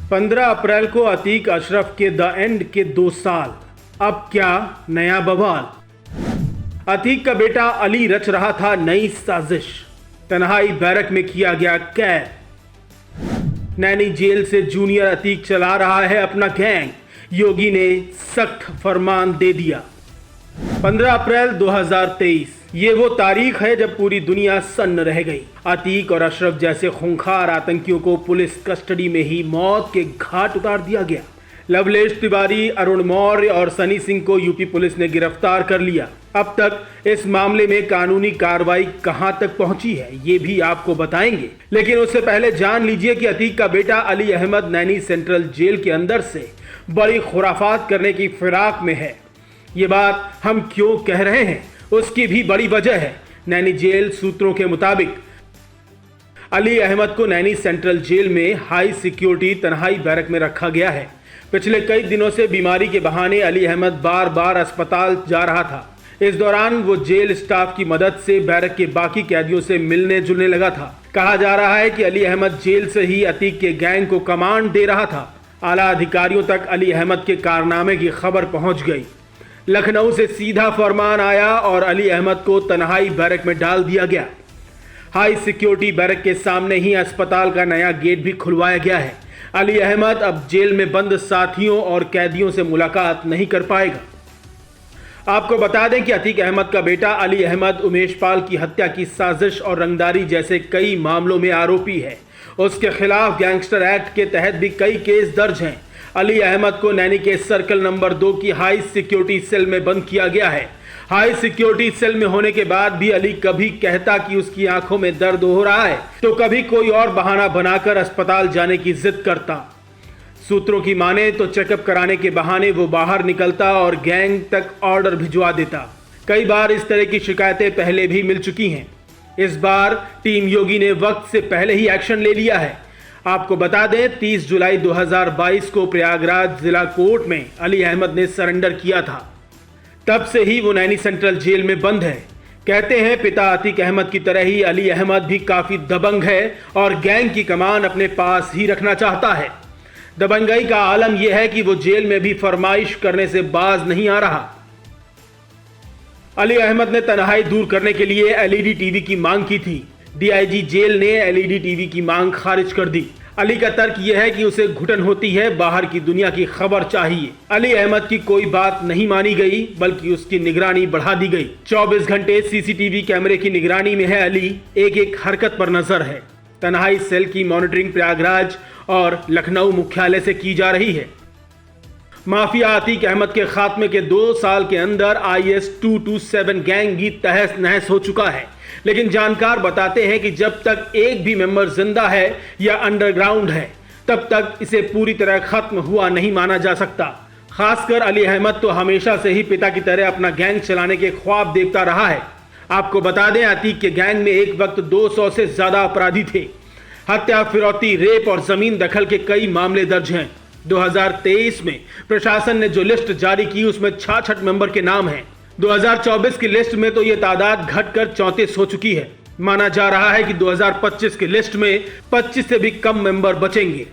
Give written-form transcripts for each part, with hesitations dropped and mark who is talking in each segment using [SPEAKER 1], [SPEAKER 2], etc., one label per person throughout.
[SPEAKER 1] 15 अप्रैल को अतीक अशरफ के the end के 2 साल। अब क्या नया बवाल। अतीक का बेटा अली रच रहा था नई साजिश। तन्हाई बैरक में किया गया कैद। नैनी जेल से जूनियर अतीक चला रहा है अपना गैंग। योगी ने सख्त फरमान दे दिया। 15 अप्रैल 2023 ये वो तारीख है जब पूरी दुनिया सन्न रह गई। अतीक और अशरफ जैसे खूंखार आतंकियों को पुलिस कस्टडी में ही मौत के घाट उतार दिया गया। लवलेश तिवारी, अरुण मौर्य और सनी सिंह को यूपी पुलिस ने गिरफ्तार कर लिया। अब तक इस मामले में कानूनी कार्रवाई कहां तक पहुंची है ये भी आपको बताएंगे, लेकिन उससे पहले जान लीजिए कि अतीक का बेटा अली अहमद नैनी सेंट्रल जेल के अंदर से बड़ी खुराफात करने की फिराक में है। ये बात हम क्यों कह रहे हैं, उसकी भी बड़ी वजह है। नैनी जेल सूत्रों के मुताबिक अली अहमद को नैनी सेंट्रल जेल में हाई सिक्योरिटी तन्हाई बैरक में रखा गया है। पिछले कई दिनों से बीमारी के बहाने अली अहमद बार बार अस्पताल जा रहा था। इस दौरान वो जेल स्टाफ की मदद से बैरक के बाकी कैदियों से मिलने जुलने लगा था। कहा जा रहा है कि अली अहमद जेल से ही अतीक के गैंग को कमांड दे रहा था। आला अधिकारियों तक अली अहमद के कारनामे की खबर पहुंच गई। लखनऊ से सीधा फरमान आया और अली अहमद को तन्हाई बैरक में डाल दिया गया। हाई सिक्योरिटी बैरक के सामने ही अस्पताल का नया गेट भी खुलवाया गया है। अली अहमद अब जेल में बंद साथियों और कैदियों से मुलाकात नहीं कर पाएगा। आपको बता दें कि अतीक अहमद का बेटा अली अहमद उमेश पाल की हत्या की साजिश और रंगदारी जैसे कई मामलों में आरोपी है। उसके खिलाफ गैंगस्टर एक्ट के तहत भी कई केस दर्ज हैं। अली अहमद को नैनी के सर्कल नंबर 2 की हाई सिक्योरिटी सेल में बंद किया गया है। हाई सिक्योरिटी सेल में होने के बाद भी अली कभी कहता कि उसकी आंखों में दर्द हो रहा है, तो कभी कोई और बहाना बनाकर अस्पताल जाने की जिद करता। सूत्रों की माने तो चेकअप कराने के बहाने वो बाहर निकलता और गैंग तक ऑर्डर भिजवा देता। कई बार इस तरह की शिकायतें पहले भी मिल चुकी हैं। इस बार टीम योगी ने वक्त से पहले ही एक्शन ले लिया है। आपको बता दें 30 जुलाई 2022 को प्रयागराज जिला कोर्ट में अली अहमद ने सरेंडर किया था। तब से ही वो नैनी सेंट्रल जेल में बंद है। कहते हैं पिता अतीक अहमद की तरह ही अली अहमद भी काफी दबंग है और गैंग की कमान अपने पास ही रखना चाहता है। दबंगई का आलम यह है कि वो जेल में भी फरमाइश करने से बाज नहीं आ रहा। अली अहमद ने तन्हाई दूर करने के लिए एलईडी टीवी की मांग की थी। डीआईजी जेल ने एलईडी टीवी की मांग खारिज कर दी। अली का तर्क यह है कि उसे घुटन होती है, बाहर की दुनिया की खबर चाहिए। अली अहमद की कोई बात नहीं मानी गई, बल्कि उसकी निगरानी बढ़ा दी गई। 24 घंटे सीसीटीवी कैमरे की निगरानी में है अली, एक एक हरकत पर नजर है। तन्हाई सेल की मॉनिटरिंग प्रयागराज और लखनऊ मुख्यालय से की जा रही है। माफिया अतीक अहमद के खात्मे के 2 साल के अंदर IS 227 गैंग भी तहस नहस हो चुका है। लेकिन जानकार बताते हैं कि जब तक एक भी मेंबर जिंदा है या अंडरग्राउंड है, तब तक इसे पूरी तरह खत्म हुआ नहीं माना जा सकता। खासकर अली अहमद तो हमेशा से ही पिता की तरह अपना गैंग चलाने के ख्वाब देखता रहा है। आपको बता दें अतीक के गैंग में एक वक्त 200 से ज्यादा अपराधी थे। हत्या, फिरौती, रेप और जमीन दखल के कई मामले दर्ज हैं। 2023 में प्रशासन ने जो लिस्ट जारी की उसमें 66 मेंबर के नाम हैं। 2024 की लिस्ट में तो ये तादाद घटकर 34 हो चुकी है। माना जा रहा है कि 2025 की लिस्ट में 25 से भी कम मेंबर बचेंगे।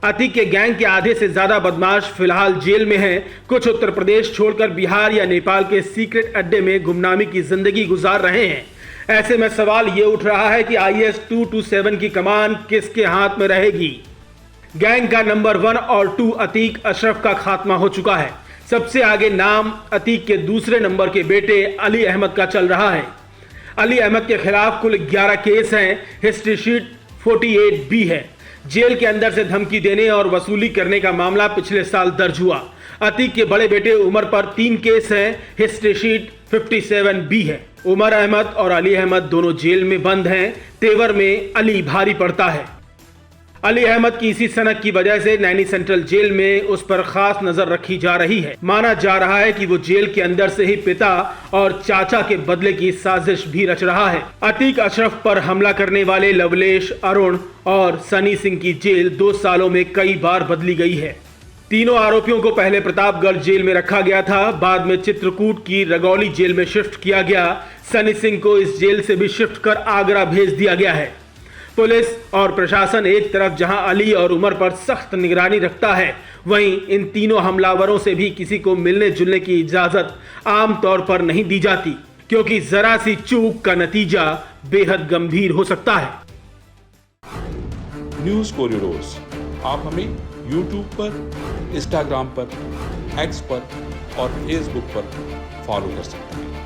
[SPEAKER 1] अतीक के गैंग के आधे से ज्यादा बदमाश फिलहाल जेल में हैं। कुछ उत्तर प्रदेश छोड़कर बिहार या नेपाल के सीक्रेट अड्डे में गुमनामी की जिंदगी गुजार रहे हैं। ऐसे में सवाल ये उठ रहा है कि IS 227 की कमान किसके हाथ में रहेगी। गैंग का नंबर 1 और 2 अतीक अशरफ का खात्मा हो चुका है। सबसे आगे नाम अतीक के दूसरे नंबर के बेटे अली अहमद का चल रहा है। अली अहमद के खिलाफ कुल 11 केस हैं। हिस्ट्री शीट 48B है। जेल के अंदर से धमकी देने और वसूली करने का मामला पिछले साल दर्ज हुआ। अतीक के बड़े बेटे उमर पर 3 केस हैं। हिस्ट्री शीट 57B है। उमर अहमद और अली अहमद दोनों जेल में बंद हैं। तेवर में अली भारी पड़ता है। अली अहमद की इसी सनक की वजह से नैनी सेंट्रल जेल में उस पर खास नजर रखी जा रही है। माना जा रहा है कि वो जेल के अंदर से ही पिता और चाचा के बदले की साजिश भी रच रहा है। अतीक अशरफ पर हमला करने वाले लवलेश, अरुण और सनी सिंह की जेल 2 सालों में कई बार बदली गई है। तीनों आरोपियों को पहले प्रतापगढ़ जेल में रखा गया था, बाद में चित्रकूट की रगौली जेल में शिफ्ट किया गया। सनी सिंह को इस जेल से भी शिफ्ट कर आगरा भेज दिया गया है। पुलिस और प्रशासन एक तरफ जहां अली और उमर पर सख्त निगरानी रखता है, वहीं इन तीनों हमलावरों से भी किसी को मिलने जुलने की इजाजत आमतौर पर नहीं दी जाती, क्योंकि जरा सी चूक का नतीजा बेहद गंभीर हो सकता है।
[SPEAKER 2] न्यूज़ कॉरिडोर्स आप हमें यूट्यूब पर, इंस्टाग्राम पर, एक्स पर और फेसबुक पर फॉलो कर सकते हैं।